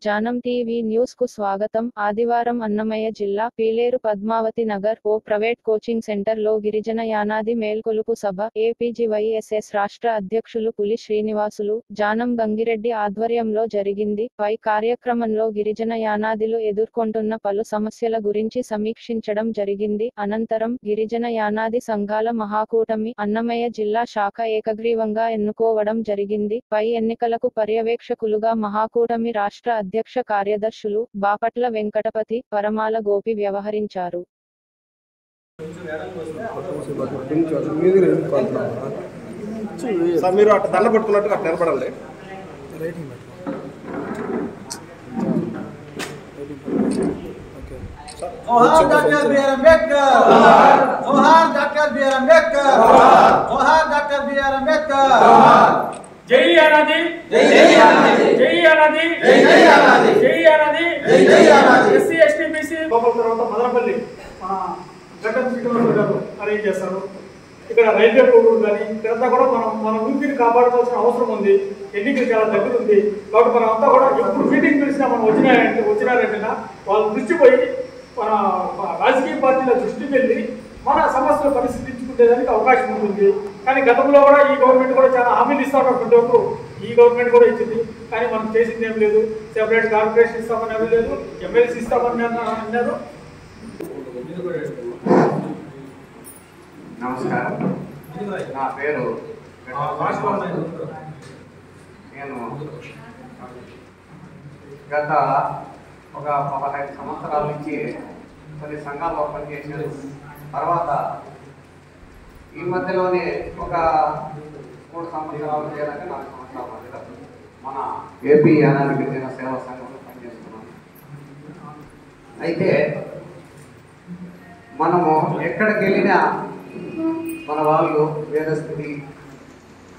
జానం TV news కు స్వాగతం. ఆదివారం అన్నమయ్య జిల్లా పీలేరు పద్మావతి నగర్ ఓ ప్రైవేట్ కోచింగ్ సెంటర్ లో గిరిజన యానాది మేల్కొలుపు సభ ఏపీజీవైఎస్ఎస్ రాష్ట్ర అధ్యక్షులు పులి శ్రీనివాసులు, జానం గంగిరెడ్డి ఆధ్వర్యంలో జరిగింది. పై కార్యక్రమంలో గిరిజన యానాదిలు ఎదుర్కొంటున్న పలు సమస్యల గురించి సమీక్షించడం జరిగింది. అనంతరం గిరిజన యానాది సంఘాల మహాకూటమి అన్నమయ్య జిల్లా శాఖ ఏకగ్రీవంగా ఎన్నుకోవడం జరిగింది. పై ఎన్నికలకు పర్యవేక్షకులుగా మహాకూటమి రాష్ట్ర అధ్యక్ష కార్యదర్శులు బాపట్ల వెంకటపతి, పరమాల గోపి వ్యవహరించారు. जोहार डॉक्टर बी आर अम्बेडकर, जोहार डॉक्टर बी आर अम्बेडकर, जोहार डॉक्टर बी आर अम्बेडकर। जय यानादी, जय जय यानादी, जय यानादी, जय जय यानादी, जय यानादी, जय जय यानादी। ఎస్సీ ఎస్టీ బీసీ లోపల తర్వాత మదనపల్లి మన గడ్డం శ్రీనివాసరావు గారు అరేంజ్ చేస్తారు. ఇక్కడ రైల్వే రోడ్డు కానీ ఇక్కడంతా కూడా మన ఊపిరిని కాపాడుకోవాల్సిన అవసరం ఉంది. ఎన్నికలు చాలా దగ్గర ఉంది కాబట్టి మనం అంతా కూడా ఎప్పుడు మీటింగ్ పిలిచినా మనం వచ్చినారంటే వాళ్ళు దృష్టి పోయి మన రాజకీయ పార్టీల దృష్టి వెళ్ళి మన సమస్యలు పరిశీలించుకునేదానికి అవకాశం ఉంటుంది. కానీ గతంలో కూడా ఈ గవర్నమెంట్ కూడా చాలా హామీలు ఇస్తా ఉన్నటువంటి వరకు ఈ గవర్నమెంట్ కూడా ఇచ్చింది. కానీ మనం చేసింది ఏం లేదు. సెపరేట్ కార్పొరేషన్ ఇస్తామని ఏమీ లేదు, ఎమ్మెల్సీ ఇస్తామని అన్నారు. నమస్కారం, నా పేరు నేను గత ఒక 15 సంవత్సరాల నుంచి కొన్ని సంఘాల్లో పనిచేసాను. తర్వాత ఈ మధ్యలోనే ఒక 3 సంవత్సరాలు లేదంటే 4 సంవత్సరాల మధ్యలో మన ఏపీ యానాది గిరిజన సేవా సంఘంలో పనిచేస్తున్నాను. అయితే మనము ఎక్కడికి వెళ్ళినా మన వాళ్ళు వేద స్థితి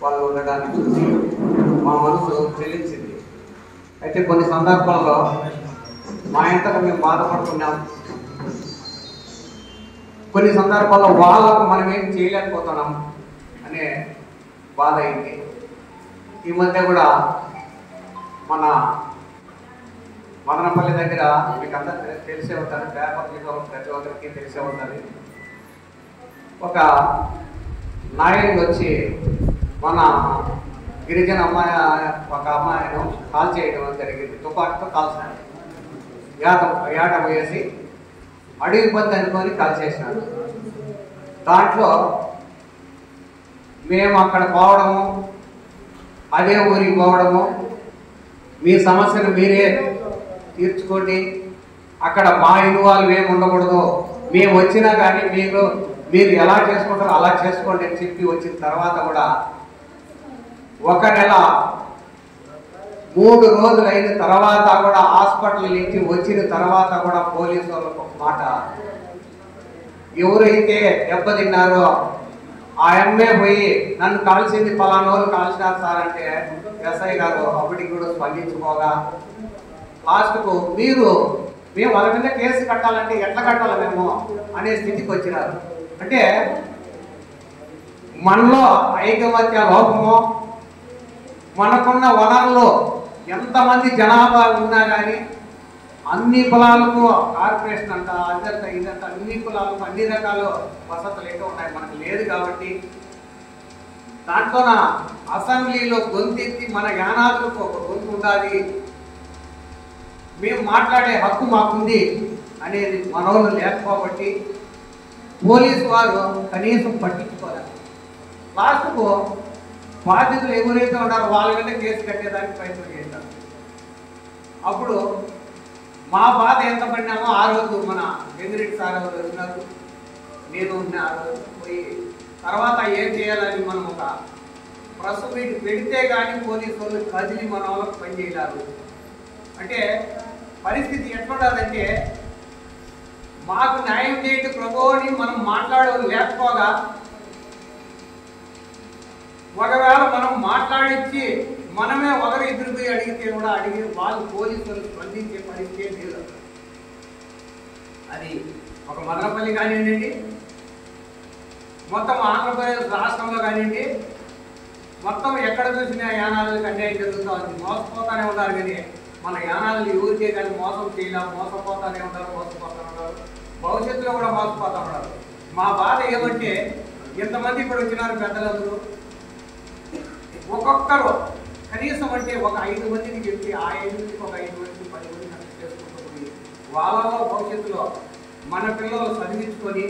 వాళ్ళు ఉండడాన్ని చూసి మా మనసు చెల్లించింది. అయితే కొన్ని సందర్భాల్లో మా ఇంతకు మేము బాధపడుతున్నాం, కొన్ని సందర్భాల్లో వాళ్ళకు మనం ఏం చేయలేకపోతున్నాం అనే బాధ అయింది. ఈ మధ్య కూడా మన మదనపల్లి దగ్గర మీకు అందరూ తెలిసే ఉంటుంది, పేపర్లో ప్రతి ఒక్కరికి తెలిసే ఉంటుంది. ఒక నాయకుడు వచ్చి మన గిరిజన అమ్మాయి ఒక అమ్మాయిను కాల్ చేయడం జరిగింది. తుపాకీతో కాల్చినాడు, యాట వేసి అడవి పంది అనుకొని కాల్ చేసినాడు. దాంట్లో మేము అక్కడ పోవడము, అదే ఊరికి పోవడము, మీ సమస్యను మీరే తీర్చుకోండి, అక్కడ మా ఇన్వాల్వ్ ఏమి ఉండకూడదు, మేము వచ్చినా కానీ మీరు ఎలా చేసుకుంటారో అలా చేసుకోండి అని చెప్పి వచ్చిన తర్వాత కూడా 1 నెల 3 రోజులు అయిన తర్వాత కూడా హాస్పిటల్ నుంచి వచ్చిన తర్వాత కూడా పోలీసు వాళ్ళకు ఒక మాట, ఎవరైతే దెబ్బతిన్నారో ఆ ఎమ్మె పోయి నన్ను కాల్చింది పలానోళ్ళు కాల్చినారు సార్ అంటే ఎస్ఐ గారు అప్పటికి కూడా స్పందించుకోగా లాస్ట్కు మేము వాళ్ళ మీద కేసు కట్టాలంటే ఎట్లా కట్టాలి మేము అనే స్థితికి వచ్చినారు. అంటే మనలో ఐకమత్య లోపము, మనకున్న వనరులు ఎంతమంది జనాభా ఉన్నా కానీ అన్ని కులాలకు కార్పొరేషన్ అంట అదంతా ఇదంతా అన్ని కులాలకు అన్ని రకాల వసతులు అయితే ఉన్నాయి, మనకు లేదు. కాబట్టి దాంట్లోన అసెంబ్లీలో గొంతెత్తి మన యానాదులకు ఒక గొంతు ఉండాలి, మేము మాట్లాడే హక్కు మాకుంది అనేది మనోళ్ళు లేకపోబట్టి పోలీసు వారు కనీసం పట్టించుకోవాలి. లాస్ట్కు బాధ్యతలు ఎవరైతే ఉన్నారో వాళ్ళ మీద కేసు కట్టేదానికి ప్రయత్నం చేశారు. అప్పుడు మా బాధ ఎంత పడినామో ఆ రోజు మన గంగిరెడ్డి సార్ ఎవరు ఉన్నారు, నేను ఆ రోజు పోయి తర్వాత ఏం చేయాలని మనం ఒక ప్రెస్ మీట్ పెడితే కానీ పోలీసు వాళ్ళు కదిలి మన వాళ్ళకి పని చేయలేరు. అంటే పరిస్థితి ఎట్లుండాలంటే మాకు న్యాయం చేయండి ప్రభు అని మనం మాట్లాడడం లేకపోగా, ఒకవేళ మనం మాట్లాడించి మనమే ఒకరు ఎదురుపోయి అడిగితే కూడా వాళ్ళు పోలీసులు స్పందించే పరిస్థితి లేదు. అది ఒక మదనపల్లి కానివ్వండి, మొత్తం ఆంధ్రప్రదేశ్ రాష్ట్రంలో కానివ్వండి, మొత్తం ఎక్కడ చూసినా యానాదులకు అన్యాయం జరుగుతూ ఉంది, మోసపోతానే ఉన్నారు. కానీ మన యానాలు ఎవరికే కానీ మోసం చేయలేం, మోసపోతానే ఉంటారు. భవిష్యత్తులో కూడా మోసపోతా ఉంటారు. మా బాధ ఏమంటే ఎంతమంది ఇప్పుడు వచ్చినారు పెద్దలందరూ, ఒక్కొక్కరు కనీసం అంటే ఒక 5 మందిని చెప్పి ఆ 5 నుంచి ఒక 5 మందికి 10 మంది కనెక్ట్ చేసుకుంటుంది. వాళ్ళలో భవిష్యత్తులో మన పిల్లలు చదివించుకొని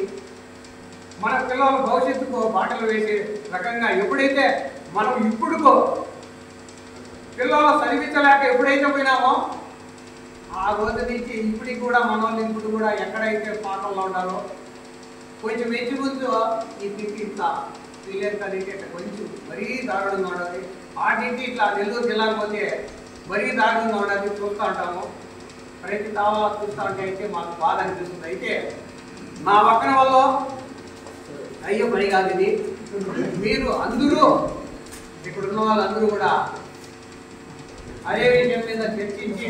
మన పిల్లల భవిష్యత్తుకు బాటలు వేసే రకంగా ఎప్పుడైతే మనం ఇప్పుడుకో పిల్లలు చదివించలేక ఎప్పుడైతే పోయినామో ఆ రోజు నుంచి ఇప్పటికి కూడా మనల్ని ఇప్పుడు కూడా ఎక్కడైతే పాటల్లో ఉన్నారో కొంచెం వెచ్చి ముందు ఈ తింటి ఇట్లా శ్రీలంక కొంచెం మరీ దారుణంగా ఉండదు. ఆటింటి ఇట్లా నెల్లూరు జిల్లాకు పోతే మరీ దారుణంగా ఉండదు. చూస్తూ ఉంటాము, ప్రతి తావా చూస్తూ ఉంటే అయితే మాకు బాధ అనిపిస్తుంది. అయితే నా పక్కన వల్ల అయ్యో పని కాదు ఇది. మీరు అందరూ ఇక్కడ ఉన్న వాళ్ళందరూ కూడా అదే విషయం మీద చర్చించి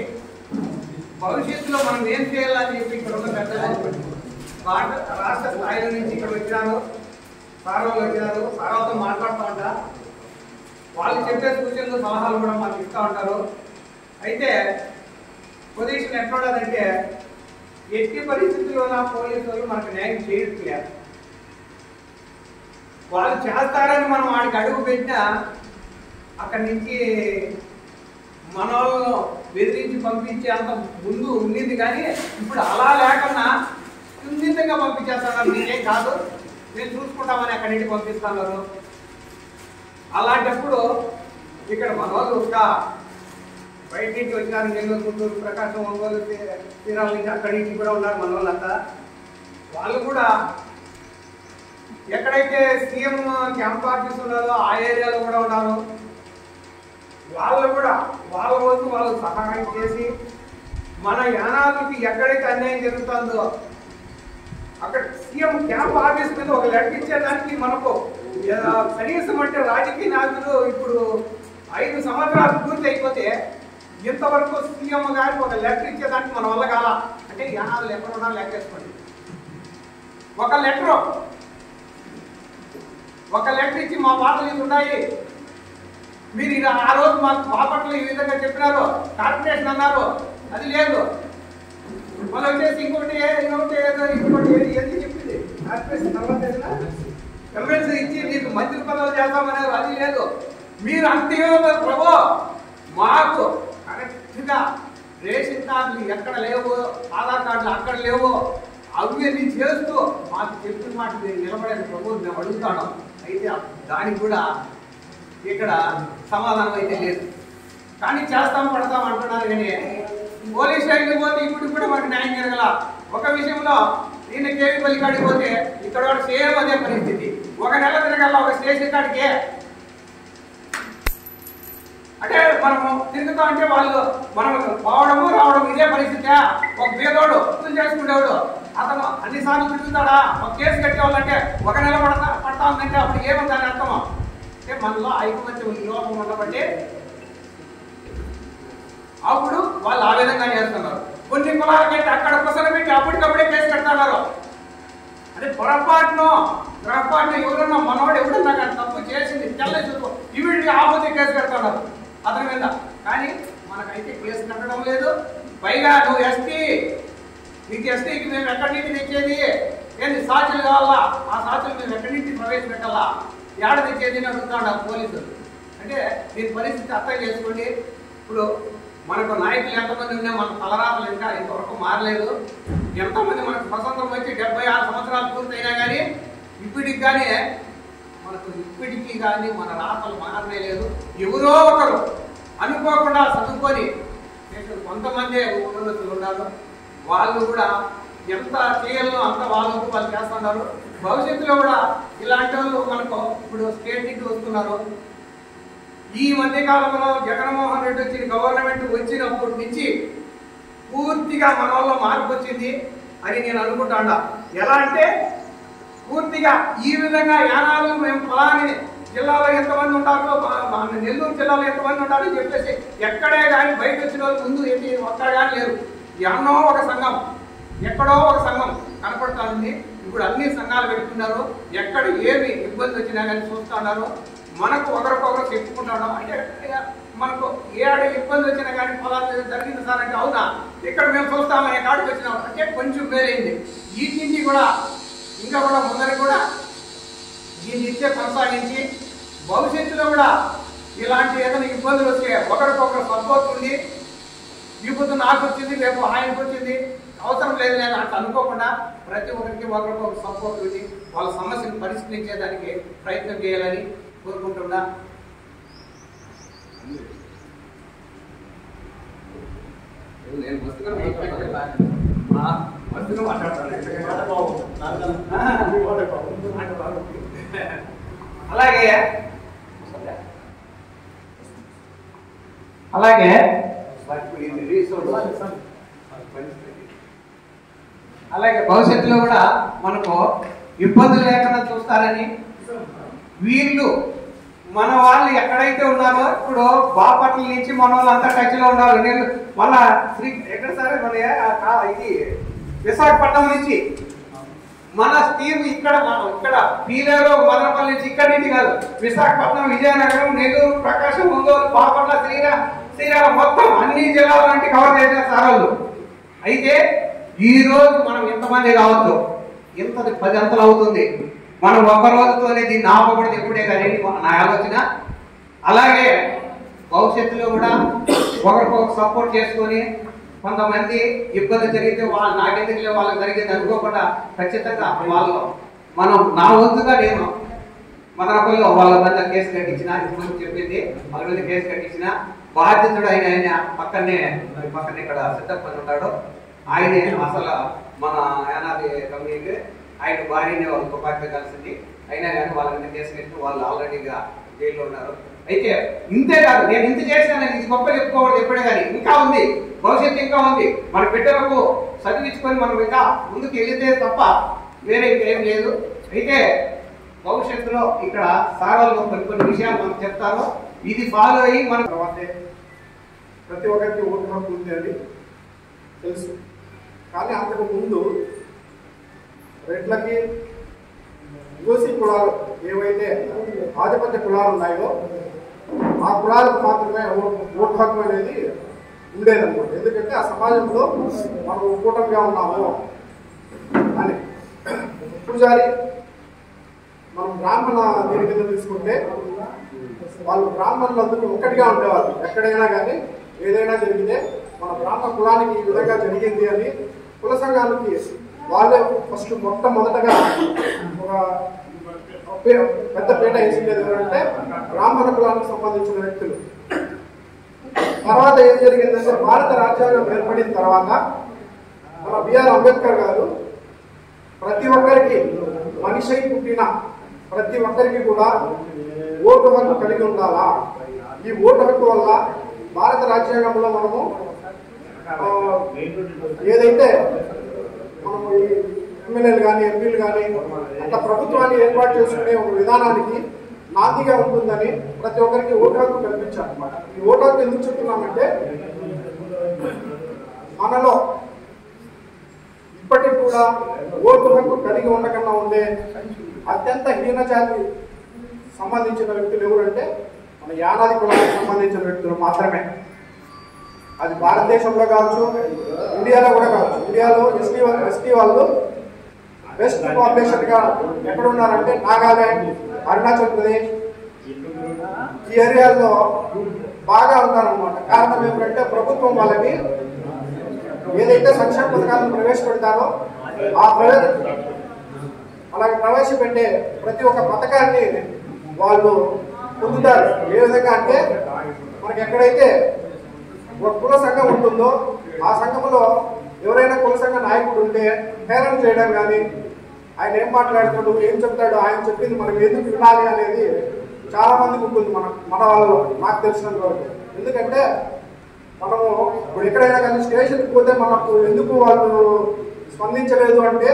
భవిష్యత్తులో మనం ఏం చేయాలని చెప్పి ఇక్కడ ఉన్న పెద్దలు రాష్ట్ర స్థాయిలో నుంచి ఇక్కడ వచ్చినారు, సార్ వాళ్ళు వచ్చినారు, సార్ వాళ్ళతో మాట్లాడుతూ ఉంటా. వాళ్ళు చెప్పే సూచనలు సలహాలు కూడా మాకు ఇస్తూ ఉంటారు. అయితే పొజిషన్ ఎట్లా ఉండదంటే ఎట్టి పరిస్థితుల్లో నా పోలీసు వాళ్ళు మనకు న్యాయం చేయట్లేదు. వాళ్ళు చేస్తారని మనం వాడికి అడుగు పెట్టినా అక్కడి నుంచి మన వాళ్ళను బెదిరించి పంపించే అంత ముందు ఉండింది. కానీ ఇప్పుడు అలా లేకుండా సున్నితంగా పంపించేస్తున్నారు. నేనేం కాదు, నేను చూసుకుంటామని అక్కడి నుంచి పంపిస్తున్నారు. అలాంటప్పుడు ఇక్కడ మన వాళ్ళు ఇంకా బయట నుంచి వచ్చినారు, నెల్లూరు, గుంటూరు, ప్రకాశం, ఒంగోలు, తీరాల నుంచి అక్కడి నుంచి కూడా ఉన్నారు మన వాళ్ళంతా. వాళ్ళు కూడా ఎక్కడైతే సీఎం క్యాంప్ ఆఫీస్ ఉన్నారో ఆ ఏరియాలో కూడా ఉన్నారు. వాళ్ళు కూడా వాళ్ళ వంతు వాళ్ళు సహాయం చేసి మన యానాలకి ఎక్కడైతే అన్యాయం జరుగుతుందో అక్కడ సీఎం క్యాంప్ ఆఫీస్ మీద ఒక లెటర్ ఇచ్చేదానికి మనకు కనీసం అంటే రాజకీయ నాయకులు ఇప్పుడు 5 సంవత్సరాలు పూర్తి అయిపోతే ఇంతవరకు సీఎం గారికి ఒక లెటర్ ఇచ్చేదానికి మన వల్ల కాల. అంటే యానాలు ఎక్కడ ఉన్నా లెక్కేసుకోండి. ఒక లెటర్ ఇచ్చి మా బాధలు ఇది ఉన్నాయి, మీరు ఇది ఆ రోజు మాకు బాపట్ల ఈ విధంగా చెప్పినారు, కార్పొరేషన్ అన్నారు, అది లేదు. మనం వచ్చేసి ఇంకోటి ఏదో ఏది చెప్పింది కార్పొరేషన్ తర్వాత ఎమ్మెల్సీ ఇచ్చి నీకు మంత్రి పదవులు చేస్తామన్నారు, అది లేదు. మీరు అంతే ప్రభు మాకు కరెక్ట్గా రేషన్ కార్డులు ఎక్కడ లేవు, ఆధార్ కార్డులు అక్కడ లేవు, అవి చేస్తూ మాకు చెప్పిన మాట నేను నిలబడేది ప్రభు మేము అడుగుతాను. అయితే దానికి కూడా ఇక్కడ సమాధానం అయితే లేదు. కానీ చేస్తాం పడతాం అంటున్నారు. కానీ పోలీస్ స్టేషన్కి పోతే ఇప్పుడు కూడా మాకు న్యాయం జరగల. ఒక విషయంలో నిన్న కేవీ పల్లి కాడికి పోతే ఇక్కడ కూడా సేమ్ అదే పరిస్థితి. ఒక నెల తిరగల ఒక స్టేషన్ కాడికి. అంటే మనము తిరుగుతా అంటే వాళ్ళు మనం పోవడము రావడం ఇదే పరిస్థితి. ఒక పేదోడు వసూలు చేసుకునేవాడు అతను అన్నిసార్లు తిరుగుతాడా? ఒక కేసు కట్టేవాళ్ళంటే ఒక నెల పడతా ఉందంటే అప్పుడు ఏమో దాని అర్థమా? అంటే మనలో ఐకమత్యం లోపం ఉండబట్టి అప్పుడు వాళ్ళు ఆ విధంగా చేస్తున్నారు. కొన్ని కులాలకైతే అక్కడ కుసలు పెట్టి అప్పటికప్పుడే కేసు పెడతారు. అంటే పొరపాటును ఎవరన్నా మనవాడు ఎవడన్నా కానీ తప్పు చేసింది తెల్ల చూపు ఇవి ఆపోతే కేసు పెడతారు అతని మీద. కానీ మనకైతే కేసు కట్టడం లేదు. పైగా నువ్వు ఎస్టీ, నీకు ఎస్టీకి మేము ఎక్కడి నుంచి తెచ్చేది ఏంటి? సాక్షులు కావాలా? ఆ సాక్షులు మేము ఎక్కడి నుంచి ప్రవేశపెట్టాలా? ఏడ తెచ్చేది అని అడుగుతాడు పోలీసులు. అంటే దీని పరిస్థితి అర్థం చేసుకోండి. ఇప్పుడు మనకు నాయకులు ఎంతమంది ఉన్నా మన తలరాతలు ఇంకా ఇంతవరకు మారలేదు. ఎంతమంది మనకు స్వతంత్రం వచ్చి 76 సంవత్సరాలు పూర్తయినా కానీ ఇప్పటికి కానీ మనకు ఇప్పటికీ కానీ మన రాతలు మారనే లేదు. ఎవరో ఒకరు అనుకోకుండా చదువుకొని కొంతమంది ఉన్నతులు ఉన్నారు. వాళ్ళు కూడా ఎంత చేయాలో అంత వాళ్ళు చేస్తున్నారు. భవిష్యత్తులో కూడా ఇలాంటి వాళ్ళు మనకు ఇప్పుడు స్టేట్ నుంచి వస్తున్నారు. ఈ మధ్య కాలంలో జగన్మోహన్ రెడ్డి వచ్చిన గవర్నమెంట్ వచ్చినప్పటి నుంచి పూర్తిగా మన వల్ల మార్పు వచ్చింది అని నేను అనుకుంటాను. ఎలా అంటే పూర్తిగా ఈ విధంగా యానాలు మేము ఫలాని జిల్లాలో ఎంతమంది ఉంటారో, నెల్లూరు జిల్లాలో ఎంతమంది ఉంటారో చెప్పేసి ఎక్కడే కానీ బయట వచ్చిన వాళ్ళు ముందు ఏంటి ఒక్కడ కానీ లేరు. ఎన్నో ఒక సంఘం, ఎక్కడో ఒక సంఘం కనపడుతూ ఉంది. ఇప్పుడు అన్ని సంఘాలు పెట్టుకున్నారు. ఎక్కడ ఏమి ఇబ్బంది వచ్చినా కానీ చూస్తూ ఉన్నారు. మనకు ఒకరికొకరు చెప్పుకుంటాం. అంటే మనకు ఏడు ఇబ్బంది వచ్చినా కానీ ఫలాలు జరిగింది సార్ అంటే అవునా ఇక్కడ మేము చూస్తామనే కాడికి వచ్చినాం అంటే కొంచెం వేరైంది. వీటి నుంచి కూడా ఇంకా కూడా ముందర కూడా దీన్ని ఇచ్చే కొనసాగించి భవిష్యత్తులో కూడా ఇలాంటి ఏదైనా ఇబ్బందులు వస్తే ఒకరికొకరు సపోర్ట్ ఉండి ఇప్పుడు నాకు వచ్చింది రేపు ఆయనకు వచ్చింది అవసరం లేదు నేను అట్లా అనుకోకుండా ప్రతి ఒక్కరికి ఒకరికొకరు సపోర్ట్ ఉండి వాళ్ళ సమస్యను పరిష్కరించేదానికి ప్రయత్నం చేయాలని కోరుకుంటున్నా. అలాగే అలాగే అలాగే భవిష్యత్తులో కూడా మనకు ఇబ్బందులు లేకుండా చూస్తారని వీళ్ళు మన వాళ్ళు ఎక్కడైతే ఉన్నారో ఇప్పుడు బాపట్ల నుంచి మన వాళ్ళంతా టచ్ లో ఉన్నారు. నేను మళ్ళా ఎక్కడ సరే మన ఇది విశాఖపట్నం నుంచి మన టీం ఇక్కడ పీలేరు మదనపల్లి నుంచి ఇక్కడ నుంచి కాదు విశాఖపట్నం విజయనగరం నెల్లూరు ప్రకాశం ఒంగోలు బాపట్ల శ్రీకాకుళం మొత్తం అన్ని జిల్లాల నుండి కవర్ చేసిన సారాలు. అయితే ఈ రోజు మనం ఎంతమంది కావచ్చు ఇంత 10 అంతలు అవుతుంది. మనం ఒక రోజుతోనే దీన్ని ఆపకూడదు ఎప్పుడే కానీ నా ఆలోచన. అలాగే భవిష్యత్తులో కూడా ఒకరికొకరు సపోర్ట్ చేసుకొని కొంతమంది ఇబ్బంది జరిగితే వాళ్ళు నాకెందుకులే వాళ్ళకి జరిగింది అనుకోకుండా ఖచ్చితంగా వాళ్ళు మనం నా వంతుగా నేను మదనపల్లిలో వాళ్ళ మీద కేసు కట్టించిన ఇప్పుడు చెప్పింది వాళ్ళ మీద కేసు కట్టించిన బాధ్యతడు ఆయన పక్కనే ఇక్కడ సిద్ధప్పని ఉంటాడు. ఆయనే అసలు మన యానాది కమ్యూనిటీ ఆయన భార్యని వాళ్ళు తుపాకీ కలిసింది అయినా కానీ వాళ్ళ మీద కేసు కట్టి వాళ్ళు ఆల్రెడీగా జైల్లో ఉన్నారు. అయితే ఇంతే కాదు నేను ఇంత చేసినా ఇది గొప్ప చెప్పుకోవడం ఎప్పుడే కానీ ఇంకా ఉంది భవిష్యత్తు ఇంకా ఉంది. మన బిడ్డలకు చదివించుకొని మనం ఇంకా ముందుకు వెళితే తప్ప వేరే ఇంకేం లేదు. అయితే భవిష్యత్తులో ఇక్కడ సారాల్లో కొన్ని విషయాలు మనకు చెప్తారో ఇది ఫాలో అయ్యి మనం తర్వాతే ప్రతి ఒక్కరికి ఓటు హక్కు ఉంది అని తెలుసు. కానీ అంతకు ముందు రెడ్లకి ఓసీ కులాలు ఏవైతే ఆధిపత్య కులాలు ఉన్నాయో ఆ కులాలకు మాత్రమే ఓటు హక్కు అనేది ఉండేదన్నమాట. ఎందుకంటే ఆ సమాజంలో మనం కూటమిగా ఉన్నాము అని. పూజారి మనం బ్రాహ్మణ దీని కింద తీసుకుంటే వాళ్ళు బ్రాహ్మణులందరూ ఒక్కటిగా ఉండేవారు. ఎక్కడైనా కానీ ఏదైనా జరిగితే మన బ్రాహ్మణ కులానికి ఈ విధంగా జరిగింది అని కుల సంఘానికి వాళ్ళే ఫస్ట్ మొట్టమొదటగా ఒక పెద్ద పీట వేసింది ఎవరంటే బ్రాహ్మణ కులానికి సంబంధించిన వ్యక్తులు. తర్వాత ఏం జరిగిందంటే భారత రాజ్యాంగం ఏర్పడిన తర్వాత మన బిఆర్ అంబేద్కర్ గారు ప్రతి ఒక్కరికి మనిషి పుట్టిన ప్రతి ఒక్కరికి కూడా ఓటు హక్కు కలిగి ఉండాలా. ఈ ఓటు హక్కు వల్ల భారత రాజ్యాంగంలో మనము ఏదైతే మనము ఈ ఎమ్మెల్యేలు కానీ ఎంపీలు కానీ అంత ప్రభుత్వాన్ని ఏర్పాటు చేసుకునే ఒక విధానానికి నాందిగా ఉంటుందని ప్రతి ఒక్కరికి ఓటు హక్కు కల్పించారన్నమాట. ఈ ఓటు హక్కు ఎందుకు చెప్తున్నామంటే మనలో ఇప్పటికి కూడా ఓటు హక్కు కలిగి ఉండకుండా ఉండే అత్యంత హీన జాతి సంబంధించిన వ్యక్తులు ఎవరంటే మన యానాది కులానికి సంబంధించిన వ్యక్తులు మాత్రమే. అది భారతదేశంలో కావచ్చు ఇండియాలో కూడా కావచ్చు. ఇండియాలో ఎస్టీ వాళ్ళు బెస్ట్ పాపులేషన్ గా ఎక్కడ ఉన్నారంటే నాగాలాండ్ అరుణాచల్ ప్రదేశ్ ఈ ఏరియాల్లో బాగా ఉన్నారన్నమాట. కారణం ఏమిటంటే ప్రభుత్వం వాళ్ళకి ఏదైతే సంక్షేమ పథకాలను ప్రవేశపెడతారో అలాగే ప్రవేశపెట్టే ప్రతి ఒక్క పథకాన్ని వాళ్ళు పొందుతారు. ఏ విధంగా అంటే మనకి ఎక్కడైతే ఒక కుల సంఘం ఉంటుందో ఆ సంఘంలో ఎవరైనా కుల సంఘ నాయకుడు ఉంటే హేళన చేయడం కానీ ఆయన ఏం మాట్లాడతాడు ఏం చెప్తాడు ఆయన చెప్పింది మనం ఎందుకు వినాలి అనేది చాలా మందికి ఉంటుంది మన వాళ్ళలో నాకు తెలిసినంత వరకు. ఎందుకంటే మనము ఇప్పుడు ఎక్కడైనా కానీ స్టేషన్కి పోతే మనకు ఎందుకు వాళ్ళు స్పందించలేదు అంటే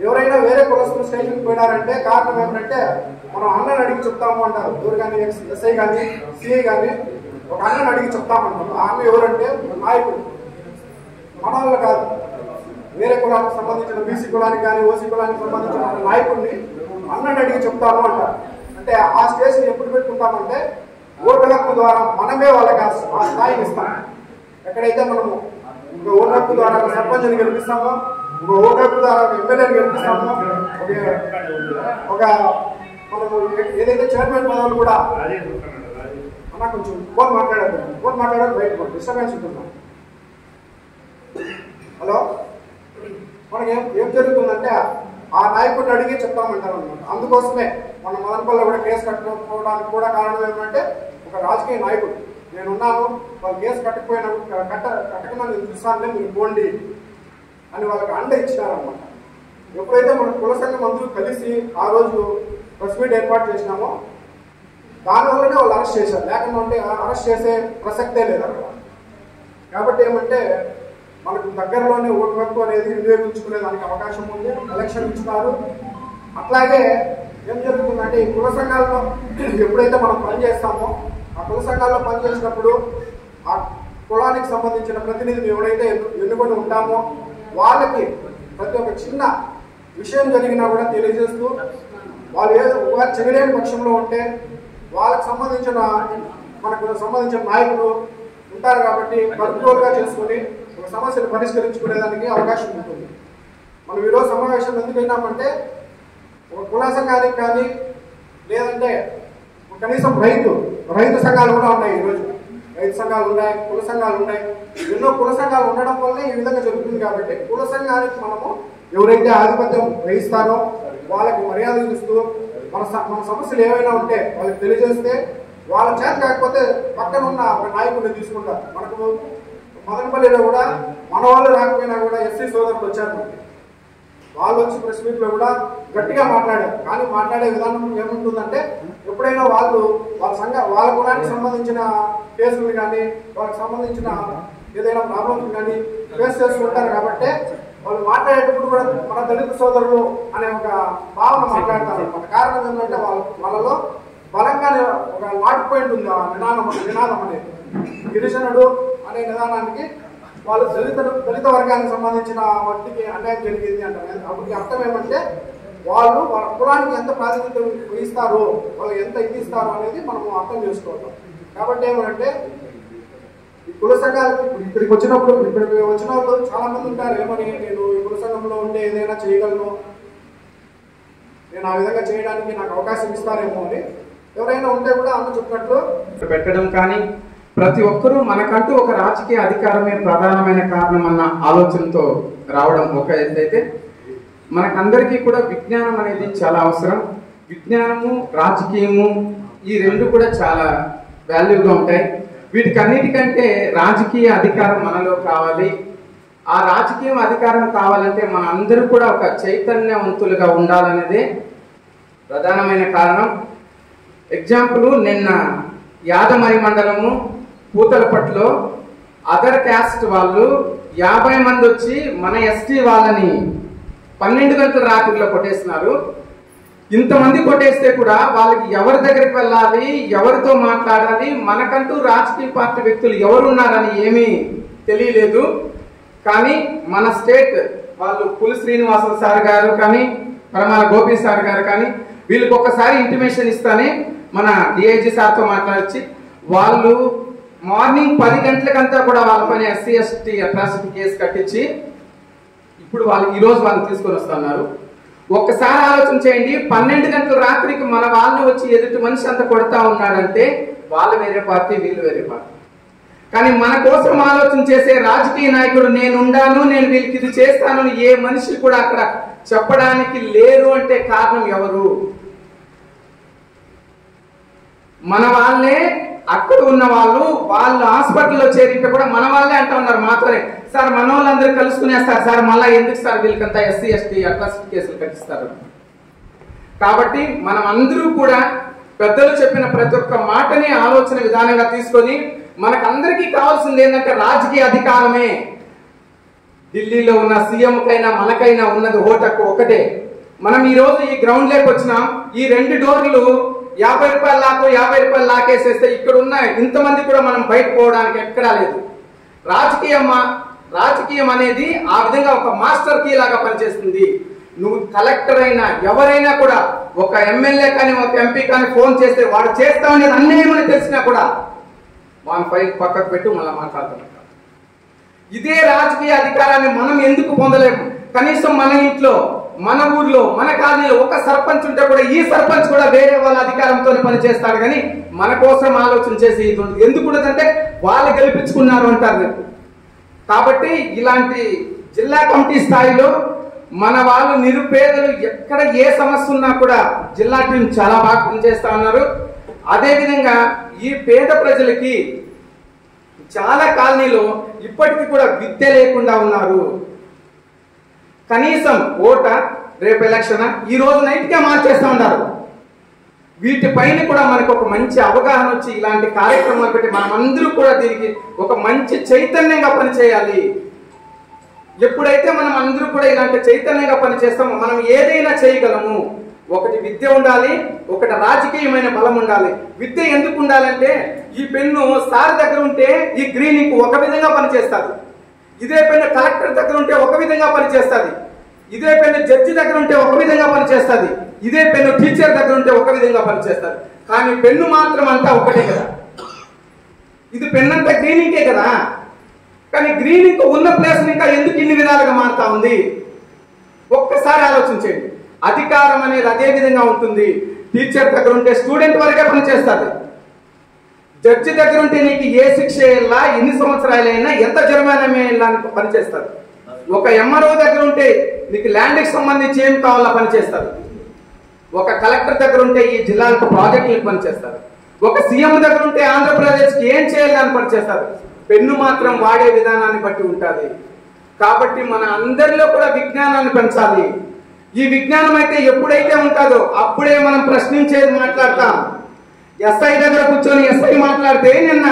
ఎవరైనా వేరే కులస్తులు స్టేషన్కి పోయినారంటే కారణం ఏమిటంటే మనం అన్నని అడిగి చెప్తాము అంటారు. ఎవరు కానీ ఎస్ఐ కానీ సిఐ కానీ ఒక అన్నని అడిగి చెప్తామంటారు. ఆ అన్న ఎవరంటే నాయకుడు, మన వాళ్ళు కాదు. వేరే కులానికి సంబంధించిన బీసీ కులానికి కానీ ఓసీ కులానికి సంబంధించిన నాయకుడిని అన్నని అడిగి చెప్తాము అంటారు. అంటే ఆ స్టేషన్ ఎప్పుడు పెట్టుకుంటామంటే ఓటు హక్కు ద్వారా మనమే వాళ్ళకి ఆ స్థాయికి ఇస్తాం. ఎక్కడైతే మనము ఒక ఓటు హక్కు ద్వారా సర్పంచ్ని గెలిపిస్తామో, ఒక ఓటు హక్కు ద్వారా ఎమ్మెల్యేని గెలిపిస్తామో, ఒక మనము ఏదైతే చైర్మన్ పదవులు కూడా అన్నా కొంచెం ఫోన్ మాట్లాడాలి బయట డిస్టర్బెన్స్ ఉంటున్నాం. హలో, మనకి ఏం జరుగుతుందంటే ఆ నాయకుడిని అడిగి చెప్తామంటారు అనమాట. అందుకోసమే మన మదనపల్లిలో కూడా కేసు కట్టుకోవడానికి కూడా కారణం ఏమంటే ఒక రాజకీయ నాయకుడు నేనున్నాను, వాళ్ళు కేసు కట్టకుండా నేను చూస్తానులే మీరు పోండి అని వాళ్ళకి అండ ఇచ్చినారనమాట. ఎప్పుడైతే మన కుల సంఘం అందరూ కలిసి ఆ రోజు ప్రెస్ మీట్ ఏర్పాటు చేసినామో దానివల్లనే వాళ్ళు అరెస్ట్ చేశారు. లేకుండా అరెస్ట్ చేసే ప్రసక్తే లేదు అక్కడ. కాబట్టి ఏమంటే మనకు దగ్గరలోనే ఓటు హక్కు అనేది వినియోగించుకునే దానికి అవకాశం ఉంది. ఎలక్షన్ ఇచ్చినారు. అట్లాగే ఏం జరుగుతుందంటే ఈ కుల సంఘాల్లో ఎప్పుడైతే మనం పనిచేస్తామో ఆ కుల సంఘాల్లో పనిచేసినప్పుడు ఆ కులానికి సంబంధించిన ప్రతినిధిని ఎవరైతే ఎన్నుకొని ఉంటామో వాళ్ళకి ప్రతి ఒక్క చిన్న విషయం జరిగినా కూడా తెలియజేస్తూ వాళ్ళు ఒకవేళ చేయలేని పక్షంలో ఉంటే వాళ్ళకి సంబంధించిన మనకు సంబంధించిన నాయకులు ఉంటారు కాబట్టి కంట్రోల్గా చేసుకుని ఒక సమస్యను పరిష్కరించుకునేదానికి అవకాశం ఉంటుంది. మనం ఈరోజు సమావేశం ఎందుకు అయినామంటే ఒక కుల సంఘానికి కానీ లేదంటే కనీసం రైతు సంఘాలు కూడా ఉన్నాయి. ఈరోజు రైతు సంఘాలు ఉన్నాయి, కుల సంఘాలు ఉన్నాయి. ఎన్నో కుల సంఘాలు ఉండడం వల్లే ఈ విధంగా జరుగుతుంది. కాబట్టి కుల సంఘానికి మనము ఎవరైతే ఆధిపత్యం వహిస్తారో వాళ్ళకి మర్యాద ఇస్తూ మన సమస్యలు ఏవైనా ఉంటే వాళ్ళకి తెలియజేస్తే వాళ్ళ చేత కాకపోతే పక్కన ఉన్న ఒక నాయకుడిని తీసుకుంటారు. మనకు మదనపల్లిలో కూడా మన వాళ్ళు రాకపోయినా కూడా ఎస్సీ సోదరులు వచ్చారు. వాళ్ళు వచ్చి ప్రెస్ మీట్లో కూడా గట్టిగా మాట్లాడారు. కానీ మాట్లాడే విధానం ఏముంటుందంటే ఎప్పుడైనా వాళ్ళ కులానికి సంబంధించిన కేసులు కానీ వాళ్ళకి సంబంధించిన ఏదైనా ప్రాబ్లమ్స్ కానీ ఫేస్ చేస్తుంటారు. కాబట్టి వాళ్ళు మాట్లాడేటప్పుడు కూడా మన దళిత సోదరులు అనే ఒక భావన మాట్లాడతారు అనమాట. కారణం ఏంటంటే వాళ్ళలో బలంగానే ఒక లాట్ పాయింట్ ఉంది. ఆ నినాదం అనేది గిరిజనుడు అనే నిదానానికి వాళ్ళు దళిత వర్గానికి సంబంధించిన వాటికి అన్యాయం జరిగింది అంటారు. అప్పటికి అర్థం ఏమంటే వాళ్ళు వాళ్ళ కులానికి ఎంత ప్రాధాన్యత వహిస్తారు, వాళ్ళు ఎంత ఇస్తారు అనేది మనం అర్థం చేసుకోవాలి. కాబట్టి ఏమంటే ఈ కుల సంఘాలకు ఇక్కడికి వచ్చిన వాళ్ళు చాలా మంది ఉంటారు. ఏమని నేను ఈ కుల సంఘంలో ఉండే ఏదైనా చేయగలను, నేను ఆ విధంగా చేయడానికి నాకు అవకాశం ఇస్తారేమో అని ఎవరైనా ఉంటే కూడా అన్న చెప్పినట్లు పెట్టడం కానీ ప్రతి ఒక్కరూ మనకంటూ ఒక రాజకీయ అధికారమే ప్రధానమైన కారణం అన్న ఆలోచనతో రావడం ఒక ఎత్తైతే, మనకందరికీ కూడా విజ్ఞానం అనేది చాలా అవసరం. విజ్ఞానము రాజకీయము ఈ రెండు కూడా చాలా వాల్యూగా ఉంటాయి. వీటికన్నిటికంటే రాజకీయ అధికారం మనలో కావాలి. ఆ రాజకీయం అధికారం కావాలంటే మన అందరూ కూడా ఒక చైతన్యవంతులుగా ఉండాలనేదే ప్రధానమైన కారణం. ఎగ్జాంపుల్, నిన్న యాదమరి మండలము పూతలపట్లో అదర్ క్యాస్ట్ వాళ్ళు 50 మంది వచ్చి మన ఎస్టీ వాళ్ళని 12 గంటల రాత్రిలో కొట్టేస్తున్నారు. ఇంతమంది కొట్టేస్తే కూడా వాళ్ళకి ఎవరి దగ్గరికి వెళ్ళాలి, ఎవరితో మాట్లాడాలి, మనకంటూ రాజకీయ పార్టీ వ్యక్తులు ఎవరున్నారని ఏమీ తెలియలేదు. కానీ మన స్టేట్ వాళ్ళు పులి శ్రీనివాస సార్ గారు కానీ పరమాల గోపి సార్ గారు కానీ వీళ్ళకి ఒక్కసారి ఇంటిమేషన్ ఇస్తానే మన డిఐజీ సార్తో మాట్లాడి వాళ్ళు మార్నింగ్ 10 గంటలకంతా కూడా వాళ్ళ పైన ఎస్సీ ఎస్టీ అట్రాసిటీ కేసు కట్టించి ఇప్పుడు ఈరోజు వాళ్ళని తీసుకొని వస్తున్నారు. ఒక్కసారి ఆలోచన చేయండి, 12 గంటల రాత్రికి మన వాళ్ళని వచ్చి ఎదుటి మనిషి అంతా కొడతా ఉన్నాడంటే వాళ్ళు వేరే పార్టీ, వీళ్ళు వేరే పార్టీ. కానీ మన కోసం ఆలోచన చేసే రాజకీయ నాయకుడు నేనుండాను, నేను వీళ్ళకి ఇది చేస్తాను ఏ మనిషి కూడా అక్కడ చెప్పడానికి లేరు అంటే కారణం ఎవరు? మన వాళ్ళే. అక్కడ ఉన్న వాళ్ళు హాస్పిటల్లో చేరితే కూడా మన వాళ్ళే అంటూ ఉన్నారు మాత్రమే, సార్ మన వాళ్ళందరూ కలుసుకునేస్తారు సార్, మళ్ళీ ఎందుకు సార్ వీళ్ళకంతా ఎస్సీ ఎస్టీ అట్రాసిటీ కేసులు కట్టిస్తారు. కాబట్టి మనం అందరూ కూడా పెద్దలు చెప్పిన ప్రతి ఒక్క మాటని ఆలోచన విధానంగా తీసుకొని మనకందరికీ కావాల్సింది ఏంటంటే రాజకీయ అధికారమే. ఢిల్లీలో ఉన్న సీఎం కైనా మనకైనా ఉన్నది ఓటు హక్కు ఒకటే. మనం ఈ రోజు ఈ గ్రౌండ్ లేక వచ్చినాం. ఈ 2 డోర్లు 50 రూపాయలు లాకు 50 రూపాయలు లాకేసేస్తే ఇక్కడ ఉన్న ఇంతమంది కూడా మనం బయట పోవడానికి ఎక్కడా లేదు. రాజకీయం అనేది ఆ విధంగా ఒక మాస్టర్ కీ లాగా పనిచేస్తుంది. నువ్వు కలెక్టర్ అయినా ఎవరైనా కూడా ఒక ఎమ్మెల్యే కానీ ఒక ఎంపీ కానీ ఫోన్ చేస్తే వాడు చేస్తామనేది అన్యాయమని తెలిసినా కూడా వాళ్ళ ఫైల్ పక్కకు పెట్టి మళ్ళీ మాట్లాడుతున్నారు. ఇదే రాజకీయ అధికారాన్ని మనం ఎందుకు పొందలేము? కనీసం మన ఇంట్లో, మన ఊర్లో, మన కాలనీలో ఒక సర్పంచ్ ఉంటే కూడా ఈ సర్పంచ్ కూడా వేరే వాళ్ళ అధికారంతో పనిచేస్తాడు, కానీ మన కోసం ఆలోచన చేసి ఎందుకు ఉండదంటే వాళ్ళు గెలిపించుకున్నారు అంటారు. కాబట్టి ఇలాంటి జిల్లా కమిటీ స్థాయిలో మన వాళ్ళు నిరుపేదలు ఎక్కడ ఏ సమస్య ఉన్నా కూడా జిల్లా టీం చాలా బాగా పనిచేస్తా ఉన్నారు. అదేవిధంగా ఈ పేద ప్రజలకి చాలా కాలనీలో ఇప్పటికీ కూడా విద్య లేకుండా ఉన్నారు. కనీసం ఓట రేపు ఎలక్షన్ ఈ రోజు నైట్గా మార్చేస్తూ ఉంటారు. వీటిపైన కూడా మనకు ఒక మంచి అవగాహన వచ్చి ఇలాంటి కార్యక్రమాలు పెట్టి మనం అందరూ కూడా దీనికి ఒక మంచి చైతన్యంగా పనిచేయాలి. ఎప్పుడైతే మనం అందరూ కూడా ఇలాంటి చైతన్యంగా పనిచేస్తామో మనం ఏదైనా చేయగలము. ఒకటి విద్య ఉండాలి, ఒకటి రాజకీయమైన బలం ఉండాలి. విద్య ఎందుకు ఉండాలంటే ఈ పెన్ను సార్ దగ్గర ఉంటే ఈ గ్రీనింగ్ ఒక విధంగా పనిచేస్తుంది, ఇదే పెన్ను కలెక్టర్ దగ్గర ఉంటే ఒక విధంగా పనిచేస్తుంది, ఇదే పెన్ను జడ్జి దగ్గర ఉంటే ఒక విధంగా పనిచేస్తుంది, ఇదే పెన్ను టీచర్ దగ్గర ఉంటే ఒక విధంగా పనిచేస్తుంది. కానీ పెన్ను మాత్రం అంతా ఒకటే కదా. ఇది పెన్ను అంతా గ్రీనింగే కదా. కానీ గ్రీనింగ్ ఉన్న ప్లేస్ ఇంకా ఎందుకు ఇన్ని విధాలుగా మారుతా ఉంది? ఒక్కసారి ఆలోచించండి. అధికారం అనేది అదే విధంగా ఉంటుంది. టీచర్ దగ్గర ఉంటే స్టూడెంట్ వరకే పనిచేస్తుంది, జడ్జి దగ్గర ఉంటే నీకు ఏ శిక్ష వేయాలా, ఎన్ని సంవత్సరాలైనా, ఎంత జరిమానా వేయాలా అని పనిచేస్తుంది. ఒక ఎంఆర్ఓ దగ్గర ఉంటే నీకు ల్యాండ్కి సంబంధించి ఏం కావాలా పనిచేస్తుంది. ఒక కలెక్టర్ దగ్గర ఉంటే ఈ జిల్లాలకు ప్రాజెక్టులకు పనిచేస్తారు. ఒక సీఎం దగ్గర ఉంటే ఆంధ్రప్రదేశ్కి ఏం చేయాలని పనిచేస్తారు. పెన్ను మాత్రం వాడే విధానాన్ని బట్టి ఉంటుంది. కాబట్టి మన అందరిలో కూడా విజ్ఞానాన్ని పెంచాలి. ఈ విజ్ఞానం అయితే ఎప్పుడైతే ఉంటుందో అప్పుడే మనం ప్రశ్నించేది మాట్లాడతాం. ఎస్ఐ దగ్గర కూర్చొని ఎస్ఐ మాట్లాడితే నిన్న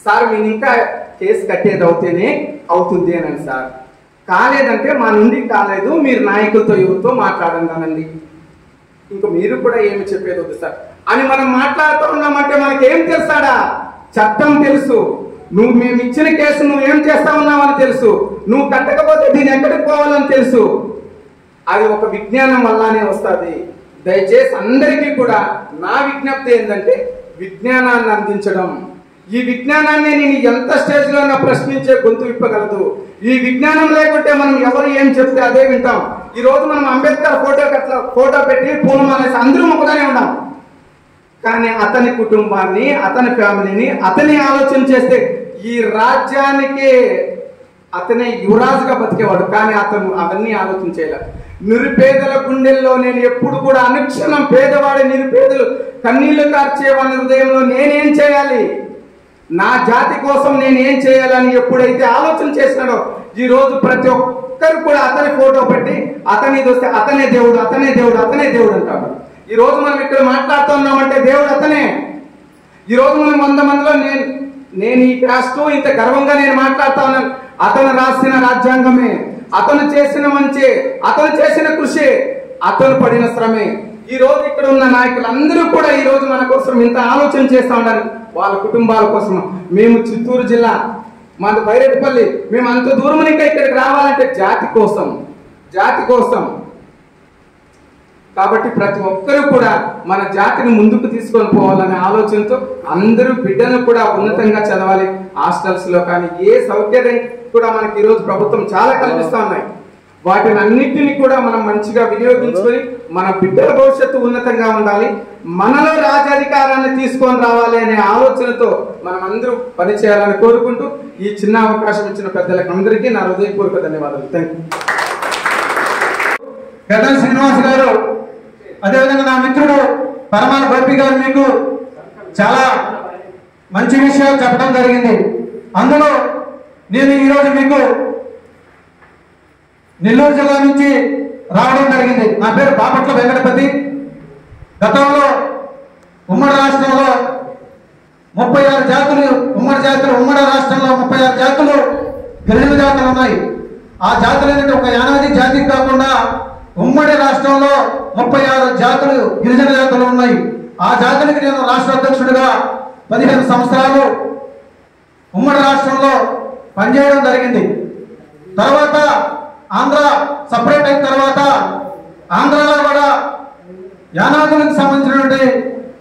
సార్ మీరు ఇంకా కేసు కట్టేది అవుతేనే అవుతుంది అనండి సార్, కాలేదంటే మా నుండి కాలేదు, మీరు నాయకులతో ఎవరితో మాట్లాడండి అనండి. ఇంకా మీరు కూడా ఏమి చెప్పేది వద్దు సార్ అని మనం మాట్లాడుతూ ఉన్నామంటే మనకి ఏం తెలుసాడా? చట్టం తెలుసు, నువ్వు మేము ఇచ్చిన కేసు నువ్వు ఏం చేస్తా ఉన్నావని తెలుసు, నువ్వు కట్టకపోతే దీన్ని ఎక్కడికి పోవాలని తెలుసు. అది ఒక విజ్ఞానం వల్లనే వస్తుంది. దయచేసి అందరికీ కూడా నా విజ్ఞప్తి ఏంటంటే విజ్ఞానాన్ని అందించడం. ఈ విజ్ఞానాన్ని నేను ఎంత స్టేజ్లో ప్రశ్నించే గొంతు విప్పగలదు. ఈ విజ్ఞానం లేకుంటే మనం ఎవరు ఏం చెప్తే అదే వింటాం. ఈ రోజు మనం అంబేద్కర్ ఫోటో పెట్టి పూలమాలేసి అందరూ మొక్కగానే ఉన్నాం. కానీ అతని కుటుంబాన్ని, అతని ఫ్యామిలీని, అతని ఆలోచన చేస్తే ఈ రాజ్యానికి అతనే యువరాజుగా బతికేవాడు. కానీ అతను అవన్నీ ఆలోచన చేయలేదు. నిరుపేదల గుండెల్లో నేను ఎప్పుడు కూడా అనుక్షణం పేదవాడి నిరుపేదలు కన్నీళ్లు కార్చే వాళ్ళ హృదయంలో నేనేం చేయాలి, నా జాతి కోసం నేనేం చేయాలని ఎప్పుడైతే ఆలోచన చేసినాడో ఈ రోజు ప్రతి ఒక్కరు కూడా అతని ఫోటో పెట్టి అతని వస్తే అతనే దేవుడు, అతనే దేవుడు, అతనే దేవుడు అంటాడు. ఈ రోజు మనం ఇక్కడ మాట్లాడుతున్నామంటే దేవుడు అతనే. ఈ రోజు మనం 100 మందిలో నేను ఈ క్యాస్ట్ ఇంత గర్వంగా నేను మాట్లాడుతా ఉన్నాను. అతను రాసిన రాజ్యాంగమే, అతను చేసిన మంచి, అతను చేసిన కృషి, అతను పడిన శ్రమే. ఈ రోజు ఇక్కడ ఉన్న నాయకులందరూ కూడా ఈ రోజు మన కోసం ఇంత ఆలోచన చేస్తా ఉన్నారు. వాళ్ళ కుటుంబాల కోసం. మేము చిత్తూరు జిల్లా, మాది బైరెడ్డిపల్లి, మేము అంత దూరం ఇంకా ఇక్కడికి రావాలంటే జాతి కోసం, జాతి కోసం. కాబట్టి ప్రతి ఒక్కరూ కూడా మన జాతిని ముందుకు తీసుకొని పోవాలనే ఆలోచనతో అందరూ బిడ్డను కూడా ఉన్నతంగా చదవాలి. హాస్టల్స్ లో కానీ ఏ సౌకర్యం కూడా మనకి ఈరోజు ప్రభుత్వం చాలా కల్పిస్తా ఉన్నాయి. వాటిని అన్నింటినీ కూడా మనం మంచిగా వినియోగించుకొని మన బిడ్డల భవిష్యత్తు ఉన్నతంగా ఉండాలి. మనలో రాజ్యాధికారాన్ని తీసుకొని రావాలి అనే ఆలోచనతో మనం అందరూ పనిచేయాలని కోరుకుంటూ ఈ చిన్న అవకాశం ఇచ్చిన పెద్దలకు అందరికీ నా హృదయపూర్వక ధన్యవాదాలు. Thank you. పెద్దల శ్రీనివాస్ గారు, అదేవిధంగా నా మిత్రుడు పరమాల గోపి గారు మీకు చాలా మంచి విషయాలు చెప్పడం జరిగింది. అందులో నేను ఈరోజు మీకు నెల్లూరు జిల్లా నుంచి రావడం జరిగింది. నా పేరు బాపట్ల వెంకటపతి. గతంలో ఉమ్మడి రాష్ట్రంలో 36 జాతులు, ఉమ్మడి రాష్ట్రంలో 36 జాతులు గిరిజన జాతులు ఉన్నాయి. ఆ జాతులు ఏంటంటే ఒక యానాది జాతి కాకుండా ఉమ్మడి రాష్ట్రంలో 36 జాతులు గిరిజన జాతులు ఉన్నాయి. ఆ జాతులకి నేను రాష్ట్ర అధ్యక్షుడిగా 15 సంవత్సరాలు ఉమ్మడి రాష్ట్రంలో పనిచేయడం జరిగింది. తర్వాత ఆంధ్ర సపరేట్ అయిన తర్వాత ఆంధ్రాలో కూడా యానాదులకు సంబంధించినటువంటి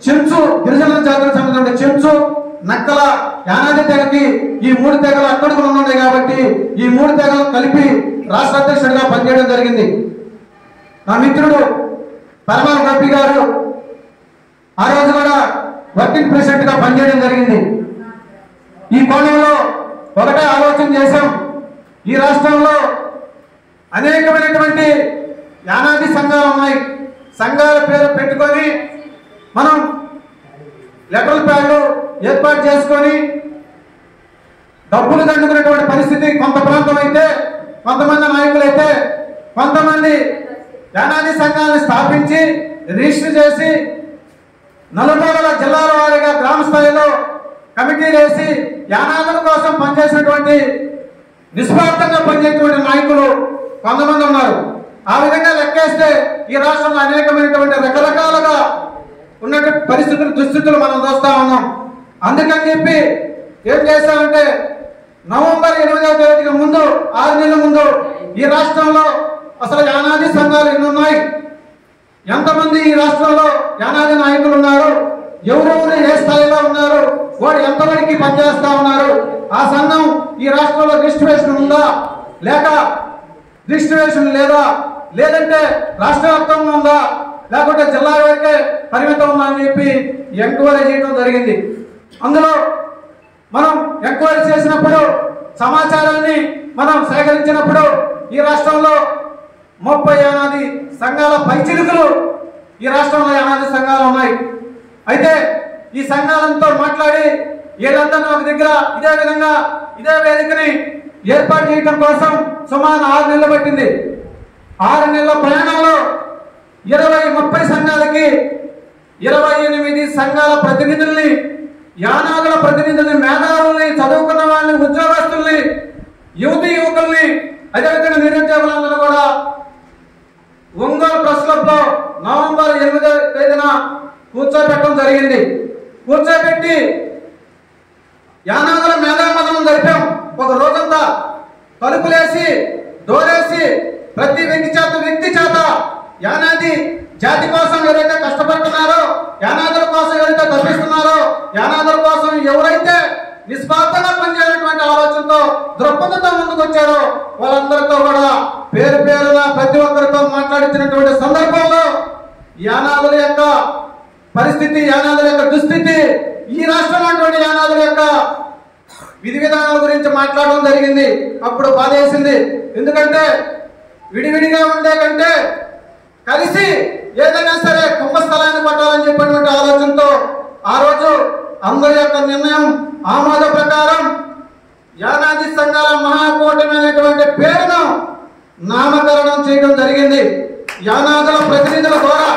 చెంచు, గిరిజన జాతులకు సంబంధించిన చెంచు, నక్కల, యానాది తెగకి ఈ 3 తెగలు అక్కడికి ఉన్నాయి కాబట్టి ఈ 3 తెగలు కలిపి రాష్ట్ర అధ్యక్షుడిగా పనిచేయడం జరిగింది. నా మిత్రుడు పరమాన గోపి గారు ఆ రోజు కూడా వర్కింగ్ ప్రెసిడెంట్ గా పనిచేయడం జరిగింది. ఈ కోణంలో ఒకటే ఆలోచన చేశాం. ఈ రాష్ట్రంలో అనేకమైనటువంటి యానాది సంఘాలు ఉన్నాయి. సంఘాల పేరు పెట్టుకొని మనం లెటర్ల ప్యాడ్లు ఏర్పాటు చేసుకొని డబ్బులు దండుకునేటువంటి పరిస్థితి కొంత ప్రాంతం అయితే, కొంతమంది నాయకులైతే, కొంతమంది యానాది సంఘాలను స్థాపించి రిజిస్టర్ చేసి నలుమూలల జిల్లాల వారీగా గ్రామ స్థాయిలో కమిటీలు వేసి యానాదుల కోసం పనిచేసినటువంటి నిస్వార్థంగా పనిచేసేటువంటి నాయకులు కొంతమంది ఉన్నారు. ఆ విధంగా లెక్కేస్తే ఈ రాష్ట్రంలో అనేకమైనటువంటి రకరకాలుగా ఉన్నటువంటి పరిస్థితులు, దుస్థితులు మనం చూస్తా ఉన్నాం. అందుకని చెప్పి ఏం చేశామంటే నవంబర్ 8వ తేదీకి ముందు 6 నెలల ముందు ఈ రాష్ట్రంలో అసలు యానాది సంఘాలు ఎన్ని ఉన్నాయి, ఎంతమంది ఈ రాష్ట్రంలో యానాది నాయకులు ఉన్నారు, ఎవరెవరు ఏ స్థాయిలో ఉన్నారు, వాడు ఎంతవరకు పనిచేస్తా ఉన్నారు, ఆ సంఘం ఈ రాష్ట్రంలో రిజిస్ట్రేషన్ ఉందా లేక రిజిస్ట్రేషన్ లేదా, లేదంటే రాష్ట్ర వ్యాప్తంగా ఉందా లేకుంటే జిల్లా వరకే పరిమితం ఉందా అని చెప్పి ఎంక్వైరీ చేయడం జరిగింది. అందులో మనం ఎంక్వైరీ చేసినప్పుడు సమాచారాన్ని మనం సేకరించినప్పుడు ఈ రాష్ట్రంలో 30 యానాది సంఘాల పైచిలుకలు ఈ రాష్ట్రంలో యానాది సంఘాలు ఉన్నాయి. అయితే ఈ సంఘాలతో మాట్లాడి వీళ్ళందరూ ఒక దగ్గర ఇదే విధంగా ఇదే వేదికని ఏర్పాటు చేయడం కోసం సుమారు 6 నెలలు పట్టింది. 6 నెలల ప్రయాణంలో 20-30 సంఘాలకి 28 సంఘాల ప్రతినిధుల్ని, యానాదుల ప్రతినిధుల్ని, మేధావుల్ని, చదువుకున్న వాళ్ళని, ఉద్యోగస్తుల్ని, యువతి యువకుల్ని, అదేవిధంగా నిరుద్యోగులందరూ కూడా ఒంగోలు ప్రెస్ క్లబ్ లో నవంబర్ 8వ తేదీన కూర్చోబెట్టడం జరిగింది. కూర్చోబెట్టి యానాదుల మేధామదనం జరిపాం. ఒక రోజంతా తలుపులేసి డోరేసి ప్రతి వ్యక్తి చేత యానాది జాతి కోసం ఎవరైతే కష్టపడుతున్నారో, యానాదుల కోసం ఎవరైతే తప్పిస్తున్నారో, యానాదుల కోసం ఎవరైతే నిస్వార్థంగా పనిచేయాలనేటువంటి ఆలోచనతో దృక్పథంతో ముందుకు వచ్చారో వాళ్ళందరితో కూడా పేరు పేరున ప్రతి ఒక్కరితో మాట్లాడించినటువంటి సందర్భంలో యానాదుల యొక్క పరిస్థితి, యానాదుల యొక్క దుస్థితి, ఈ రాష్ట్రంలో యానాదుల యొక్క విధి విధానాల గురించి మాట్లాడడం జరిగింది. అప్పుడు బాధ వేసింది. ఎందుకంటే విడివిడిగా ఉండే కంటే కలిసి ఏదైనా సరే కుంభస్థలాన్ని పట్టాలని చెప్పినటువంటి ఆలోచనతో ఆ రోజు అందరి యొక్క నిర్ణయం ఆమోద ప్రకారం యానాది సంఘాల మహాకూటమి అనేటువంటి పేరును నామకరణం చేయడం జరిగింది యానాదుల ప్రతినిధుల ద్వారా.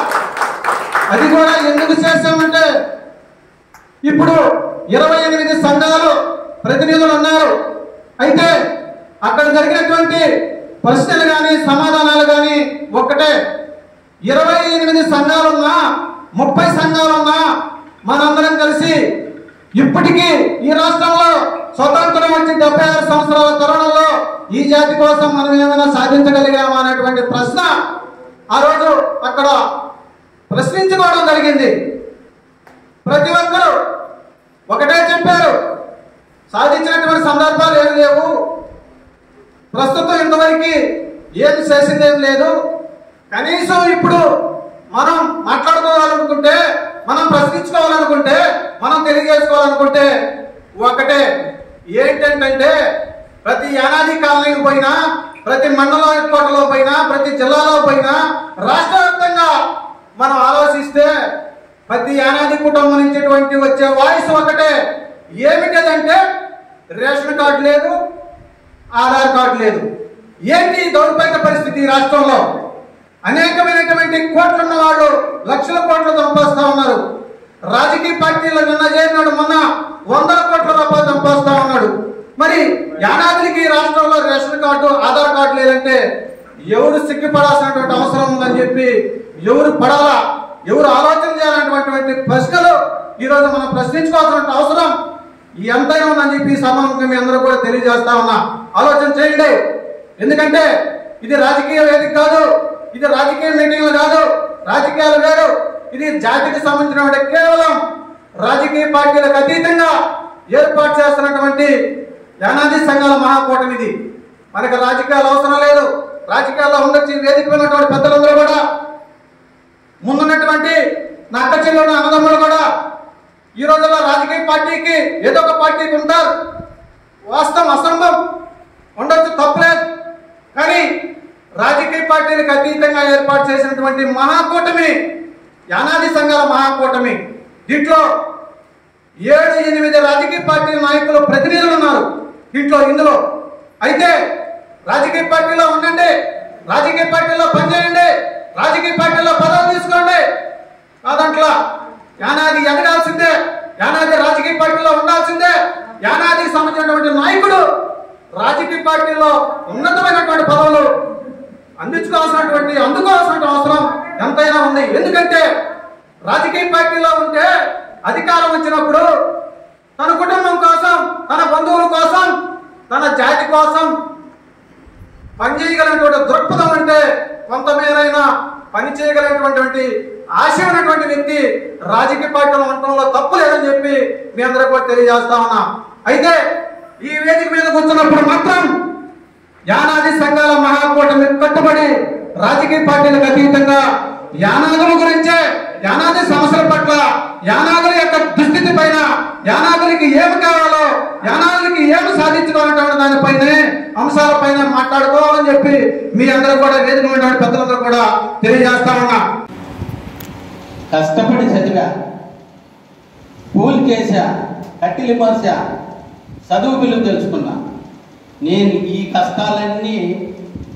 అది కూడా ఎందుకు చేశామంటే ఇప్పుడు 28 సంఘాలు ప్రతినిధులు ఉన్నారు. అయితే అక్కడ జరిగినటువంటి ప్రశ్నలు కానీ సమాధానాలు కానీ ఒక్కటే. 28 సంఘాలున్నా 30 సంఘాలున్నా మనందరం కలిసి ఇప్పటికీ ఈ రాష్ట్రంలో స్వతంత్రం వచ్చి 76 సంవత్సరాల తరుణంలో ఈ జాతి కోసం మనం ఏమైనా సాధించగలిగామా అనేటువంటి ప్రశ్న ఆ రోజు అక్కడ ప్రశ్నించుకోవడం జరిగింది. ప్రతి ఒక్కరూ ఒకటే చెప్పారు, సాధించినటువంటి సందర్భాలు ఏమి లేవు, ప్రస్తుతం ఇంతవరకు ఏమి చేసింది ఏం లేదు. కనీసం ఇప్పుడు మనం మాట్లాడుకోవాలనుకుంటే, మనం ప్రశ్నించుకోవాలనుకుంటే, మనం తెలియజేసుకోవాలనుకుంటే ఒకటే ఏంటంటే ప్రతి యానాది కాలనీకి పోయినా, ప్రతి మండల కోటలో పోయినా, ప్రతి జిల్లాలో పోయినా, రాష్ట్ర వ్యాప్తంగా మనం ఆలోచిస్తే ప్రతి యానాది కుటుంబం నుంచి వచ్చే వాయిస్ ఒకటే. ఏమిటంటే రేషన్ కార్డు లేదు, ఆధార్ కార్డు లేదు. ఏంటి దౌర్భాగ్య పరిస్థితి రాష్ట్రంలో? అనేకమైనటువంటి కోట్లున్న వాళ్ళు లక్షల కోట్లు సంపాదిస్తా ఉన్నారు. రాజకీయ పార్టీలు నిన్న చేరినాడు, మొన్న 100 కోట్ల రూపాయలు సంపాదిస్తా ఉన్నాడు. మరి యానాదికి రాష్ట్రంలో రేషన్ కార్డు, ఆధార్ కార్డు లేదంటే ఎవరు సిగ్గుపడాల్సినటువంటి అవసరం ఉందని చెప్పి ఎవరు పడాలా, ఎవరు ఆలోచన చేయాలన్నటువంటి ప్రశ్నలు ఈరోజు మనం ప్రశ్నించుకోవాల్సిన అవసరం ఎంతైనా ఉందని చెప్పి సమానంగా మీ అందరూ కూడా తెలియజేస్తా ఉన్నా. ఆలోచన చేయండి. ఎందుకంటే ఇది రాజకీయ వేదిక కాదు, ఇది రాజకీయ మీటింగ్లు కాదు, రాజకీయాలు వేరు. ఇది జాతికి సంబంధించిన కేవలం రాజకీయ పార్టీలకు అతీతంగా ఏర్పాటు చేస్తున్నటువంటి యానాది సంఘాల మహాకూటమి ఇది. మనకి రాజకీయాలు అవసరం లేదు. రాజకీయాల్లో ఉండొచ్చు. వేదిక ఉన్నటువంటి పెద్దలందరూ కూడా, ముందున్నటువంటి నా అక్క చెల్లెలు అన్నదమ్ములు కూడా ఈ రోజుల్లో రాజకీయ పార్టీకి ఏదో ఒక పార్టీకి ఉంటారు. వాస్తవం అసంభవం ఉండొచ్చు, తప్పులేదు. కానీ రాజకీయ పార్టీలకు అతీతంగా ఏర్పాటు చేసినటువంటి మహాకూటమి యానాది సంఘాల మహాకూటమి. దీంట్లో 7-8 రాజకీయ పార్టీ నాయకులు ప్రతినిధులు ఉన్నారు ఇందులో. అయితే రాజకీయ పార్టీలో ఉండండి, రాజకీయ పార్టీలో పనిచేయండి, రాజకీయ పార్టీలో పదవులు తీసుకోండి కాదంట్లా. యానాది ఎదగాల్సిందే, యానాది రాజకీయ పార్టీలో ఉండాల్సిందే. యానాదికి సంబంధించినటువంటి నాయకుడు రాజకీయ పార్టీలో ఉన్నతమైనటువంటి పదవులు అందుకోవాల్సినటువంటి అవసరం ఎంతైనా ఉంది. ఎందుకంటే రాజకీయ పార్టీలో ఉంటే అధికారం వచ్చినప్పుడు తన కుటుంబం కోసం, తన బంధువుల కోసం, తన జాతి కోసం పనిచేయగలిగినటువంటి దృక్పథం అంటే కొంతమేరైనా పని చేయగలిగినటువంటి ఆశ ఉన్నటువంటి వ్యక్తి రాజకీయ పార్టీలో ఉండటంలో తప్పు లేదని చెప్పి మీ అందరూ కూడా తెలియజేస్తా ఉన్నా. అయితే ఈ వేదిక మీద కూర్చున్నప్పుడు మాత్రం యానాది సంఘాల మహాకూటమి కట్టుబడి రాజకీయ పార్టీలకు అతీతంగా యానాదుల గురించే, యానాది సమస్యల పట్ల, యానాదుల యొక్క దుస్థితి పైన, యానాదులకి ఏమి కావాలో, యానాదులకి ఏమి సాధించుకోవాలంటే దానిపైనే అంశాలపైన మాట్లాడుకోవాలని చెప్పి మీ అందరూ కూడా వేదిక ఉన్నటువంటి పెద్దలందరూ కూడా తెలియజేస్తా ఉన్నా. కష్టపడి చదివా, కూలి చేశా, కట్టిలి మోసా, చదువు విలువ తెలుసుకున్నా. నేను ఈ కష్టాలన్నీ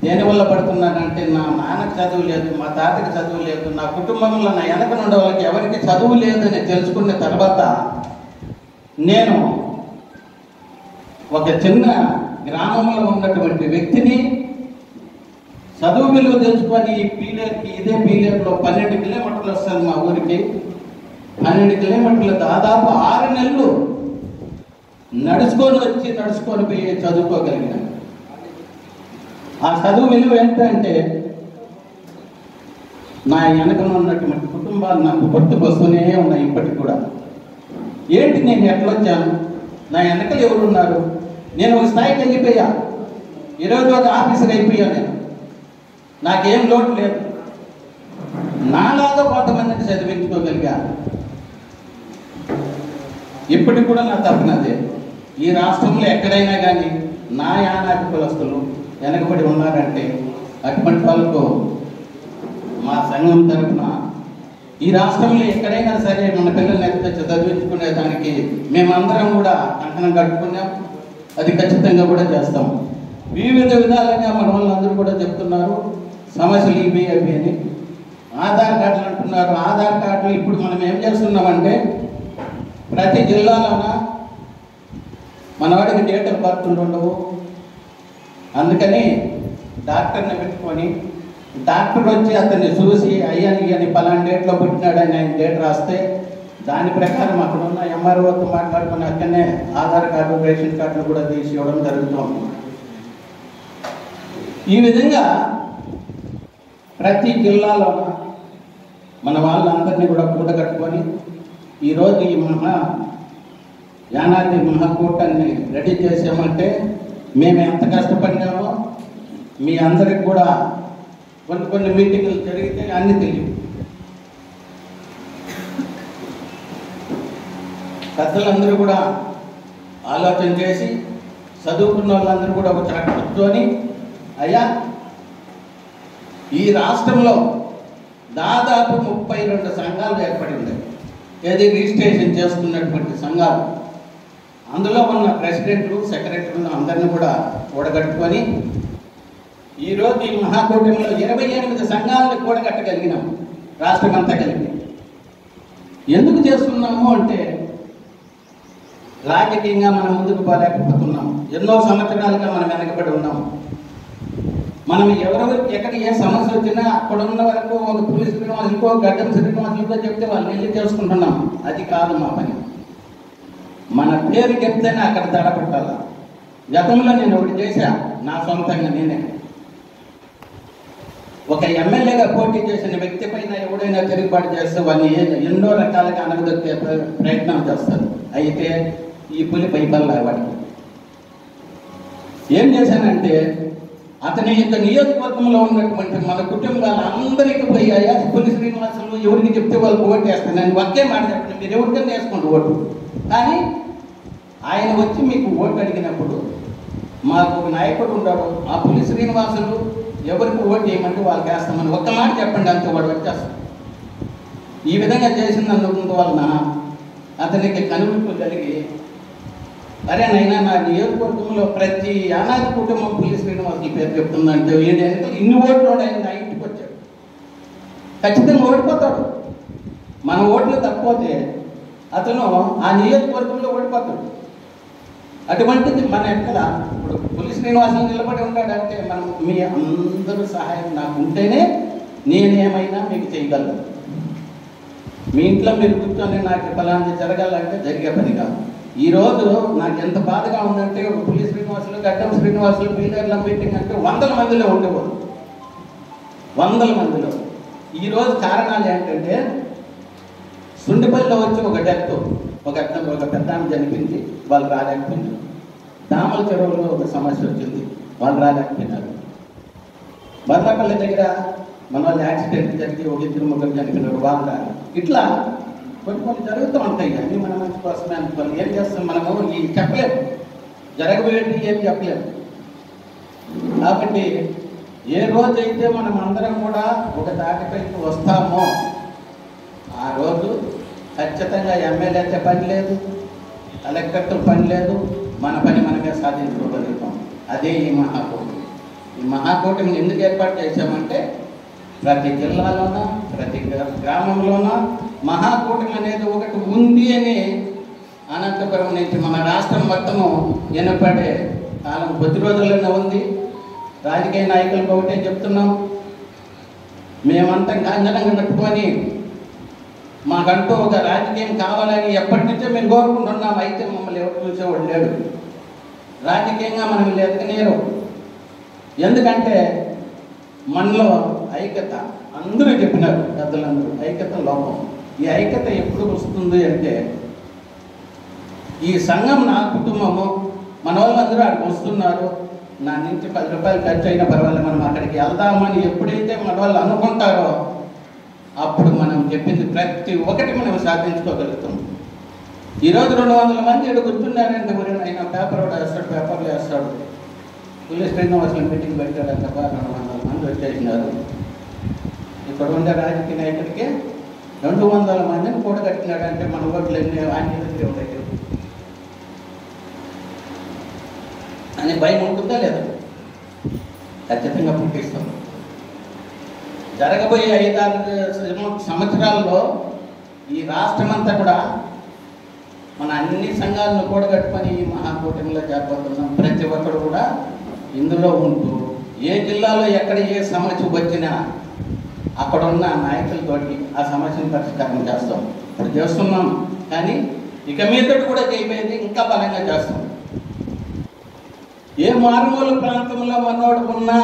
దేనివల్ల పడుతున్నానంటే నా నాన్నకు చదువు లేదు, మా తాతకి చదువు లేదు, నా కుటుంబంలో నా వెనక నుండి వాళ్ళకి ఎవరికి చదువు లేదని తెలుసుకున్న తర్వాత నేను ఒక చిన్న గ్రామంలో ఉన్నటువంటి వ్యక్తిని చదువు విలువ తెలుసుకొని ఈ పీలేరుకి, ఇదే పీలేరులో 12 కిలోమీటర్లు వస్తుంది మా ఊరికి. 12 కిలోమీటర్లు దాదాపు 6 నెలలు నడుచుకొని పోయి చదువుకోగలిగిన. ఆ చదువు విలువ ఏంటంటే నా వెనకన ఉన్నటువంటి కుటుంబాలు నాకు గుర్తుకొస్తూనే ఉన్నాయి ఇప్పటికి కూడా. ఏంటి నేను ఎట్లొచ్చాను, నా వెనకలు ఎవరున్నారు, నేను ఒక స్థాయికి వెళ్ళిపోయా, ఈరోజు ఒక ఆఫీసర్ అయిపోయా. నేను నాకేం లోటు లేదు. నాలాగా కొంతమందిని చదివించుకోగలిగా. ఇప్పటికి కూడా నా తప్పనదే. ఈ రాష్ట్రంలో ఎక్కడైనా కానీ నా యానాది కులస్తులు వెనకబడి ఉన్నారంటే అటువంటి వాళ్ళకు మా సంఘం తరఫున ఈ రాష్ట్రంలో ఎక్కడైనా సరే మన పిల్లల్ని ఎంత చదివించుకునే దానికి మేమందరం కూడా కంకణం కట్టుకున్నాం. అది ఖచ్చితంగా కూడా చేస్తాం. వివిధ విధాలుగా మన వాళ్ళందరూ కూడా చెప్తున్నారు సమస్యలు ఇవి అవి అని. ఆధార్ కార్డులు అంటున్నారు. ఆధార్ కార్డులు ఇప్పుడు మనం ఏం చేస్తున్నామంటే ప్రతి జిల్లాలోన మనవాడికి డేట్ ఆఫ్ బర్త్లు ఉండవు. అందుకని డాక్టర్ని పెట్టుకొని డాక్టర్ వచ్చి అతన్ని చూసి అయ్యాని అని పలానా డేట్లో పుట్టినాడని ఆయన డేట్ రాస్తే దాని ప్రకారం అక్కడ ఉన్న ఎంఆర్ఓతో మాట్లాడుకుని అక్కడనే ఆధార్ కార్డు, రేషన్ కార్డులు కూడా తీసి ఇవ్వడం జరుగుతుంది. ఈ విధంగా ప్రతి జిల్లాలో మన వాళ్ళందరినీ కూడా కూడగట్టుకొని ఈరోజు ఈ యానాది మహాకూటాన్ని రెడీ చేసామంటే మేము ఎంత కష్టపడినామో మీ అందరికి కూడా కొన్ని మీటింగ్లు జరిగితే అన్నీ తెలియదు. పెద్దలందరూ కూడా ఆలోచన చేసి చదువుకున్న వాళ్ళందరూ కూడా ఒక చాట కూర్చొని అయ్యా ఈ రాష్ట్రంలో దాదాపు 32 సంఘాలు ఏర్పడింది. ఏది రిజిస్ట్రేషన్ చేసుకున్నటువంటి సంఘాలు. అందులో ఉన్న ప్రెసిడెంట్లు, సెక్రటరీలు అందరినీ కూడా కూడగట్టుకొని ఈరోజు ఈ మహాకూటమిలో 28 సంఘాలను కూడగట్టగలిగినాం రాష్ట్రం అంతా కలిపి. ఎందుకు చేస్తున్నాము అంటే రాజకీయంగా మనం ముందుకు పోలేకపోతున్నాం. ఎన్నో సంవత్సరాలుగా మనం వెనకబడి ఉన్నాం. మనం ఎవరెవరికి ఎక్కడ ఏ సమస్య వచ్చినా అక్కడ ఉన్న వరకు ఒక పోలీస్ శ్రీనివాసులకో గడ్డం శ్రీనివాసులకో చెప్తే వాళ్ళు వెళ్ళి చేసుకుంటున్నాం. అది కాదు మా పని. మన పేరు చెప్తేనే అక్కడ తడబట్టాల. గతంలో నేను ఒకటి చేశా నా సొంతంగా నేనే. ఒక ఎమ్మెల్యేగా పోటీ చేసిన వ్యక్తి పైన ఎవడైనా తిరుగుబాటు చేస్తే వాళ్ళని ఎన్నో రకాలుగా అనగదొక్కే ప్రయత్నం చేస్తారు. అయితే ఈ పులి పైపల్లా వాడికి ఏం చేశానంటే అతని యొక్క నియోజకవర్గంలో ఉన్నటువంటి మన కుటుంబాలందరికీ పోయి అయ్యా పులి శ్రీనివాసులు ఎవరికి చెప్తే వాళ్ళకి ఓటు వేస్తాను నేను ఒకే మాట చెప్పండి, మీరు ఎవరికైనా వేసుకోండి ఓటు. కానీ ఆయన వచ్చి మీకు ఓటు అడిగినప్పుడు మాకు ఒక నాయకుడు ఉన్నాడు, ఆ పులి శ్రీనివాసులు ఎవరికి ఓటు చేయమంటే వాళ్ళకి వేస్తామని ఒక్క మాట చెప్పండి, అంతే వాడు వచ్చేస్తాడు. ఈ విధంగా చేసినందువలన అతనికి కనువిప్పు కలిగి అరే నైనా నా నియోజకవర్గంలో ప్రతి యానాది కుటుంబం పులి శ్రీనివాసుల పేరు చెప్తుందంటే ఏంటంటే ఇన్ని ఓట్లు ఆయన నా ఇంటికి వచ్చాడు, ఖచ్చితంగా ఓడిపోతాడు. మన ఓట్లు తక్కువతే అతను ఆ నియోజకవర్గంలో ఓడిపోతాడు. అటువంటిది మన ఎక్కడ ఇప్పుడు పులి శ్రీనివాసులు నిలబడి ఉన్నాడంటే మనం మీ అందరూ సహాయం నాకు ఉంటేనే నేనేమైనా మీకు చేయగలను. మీ ఇంట్లో మీరు కూర్చొని నాకు ఫలాంటి జరగాలంటే జరిగే పని కాదు. ఈరోజు నాకు ఎంత బాధగా ఉందంటే ఒక పులి శ్రీనివాసులు గడ్డం శ్రీనివాసులు పీలర్ల మీటింగ్ అంటే 100 మందిలో ఉండేవారు, 100 మందిలో. ఈరోజు కారణాలు ఏంటంటే సుండిపల్లిలో వచ్చి ఒక డెత్, ఒక పెద్ద ఆమె చనిపోయింది, వాళ్ళు రాలేకపోయినారు. దామల చెరువులో ఒక సమస్య వచ్చింది, వాళ్ళు రాలేకపోయినారు. బర్లపల్లి దగ్గర మన వాళ్ళు యాక్సిడెంట్ జరిగి ఒక 2-3 చనిపోయినారు, వాళ్ళు రాలి. ఇట్లా కొన్ని జరుగుతూ ఉంటాయి. అన్నీ మన మంచి కోసమే అనుకోవాలి. ఏం చేస్తాం మనము ఈ చెప్పలేము, జరగబోయేది ఏం చెప్పలేము. కాబట్టి ఏ రోజైతే మనం అందరం కూడా ఒక దాటిపైకి వస్తామో ఆ రోజు ఖచ్చితంగా ఎమ్మెల్యేతో పని లేదు, కలెక్టర్తో పని లేదు, మన పని మనమే సాధించుకోగలుగుతాం. అదే ఈ మహాకూటమి. ఈ మహాకూటమిని ఎందుకు ఏర్పాటు చేశామంటే ప్రతి జిల్లాలోన ప్రతి గ్రామంలోన మహాకూటమి అనేది ఒకటి ఉంది అని అనంతపురం నుంచి మన రాష్ట్రం మొత్తము వినపడే కాలం కొద్ది రోజుల్లోనే ఉంది. రాజకీయ నాయకులకు ఒకటే చెప్తున్నాం, మేమంతా కాంజనంగా పెట్టుకొని మాకంటూ ఒక రాజకీయం కావాలని ఎప్పటి నుంచో మేము కోరుకుంటున్నాం. అయితే మమ్మల్ని ఎవరు చూసేవాడు లేడు, రాజకీయంగా మనం ఎదగనేరు. ఎందుకంటే మనలో ఐక్యత, అందరూ చెప్పినారు పెద్దలందరూ, ఐక్యత లోపం. ఈ ఐక్యత ఎప్పుడు వస్తుంది అంటే ఈ సంఘం నా కుటుంబము, మన వాళ్ళందరూ అక్కడికి వస్తున్నారు, నా నుంచి 10 రూపాయలు ఖర్చు అయినా పర్వాలేదు మనం అక్కడికి వెళ్దామని ఎప్పుడైతే మన వాళ్ళు అనుకుంటారో అప్పుడు మనం చెప్పింది ప్రతి ఒక్కటి మనం సాధించుకోగలుగుతాం. ఈరోజు 200 మంది ఇక్కడ కూర్చున్నారంటే ఆయన పేపర్ కూడా వేస్తాడు, పేపర్లు వేస్తాడు. పులి శ్రీనివాసులు మీటింగ్ పెట్టాడు తప్ప 200 మంది వచ్చేసినారు. ఇక్కడ ఉండే రాజకీయ నాయకుడికి 200 మందిని కూడా కట్టినాడు అంటే మన ఓట్లు ఎన్ని ఆంధ్రప్రదేశ్ ఉంటాయి అని భయం ఉంటుందా లేదా? ఖచ్చితంగా పుట్టిస్తాం. జరగబోయే 5-6 సంవత్సరాల్లో ఈ రాష్ట్రం అంతా కూడా మన అన్ని సంఘాలను కూడగట్టుకొని ఈ మహాకూటమిలో చేపడుతున్నాం. ప్రతి ఒక్కరు కూడా ఇందులో ఉంటూ ఏ జిల్లాలో ఎక్కడ ఏ సమస్య వచ్చినా అక్కడ ఉన్న నాయకులతోటి ఆ సమస్యను పరిష్కారం చేస్తాం. ఇప్పుడు చేస్తున్నాం, కానీ ఇక మీదటి కూడా చేయబోయేది ఇంకా బలంగా చేస్తాం. ఏ మారుమూల ప్రాంతంలో మనోడు ఉన్నా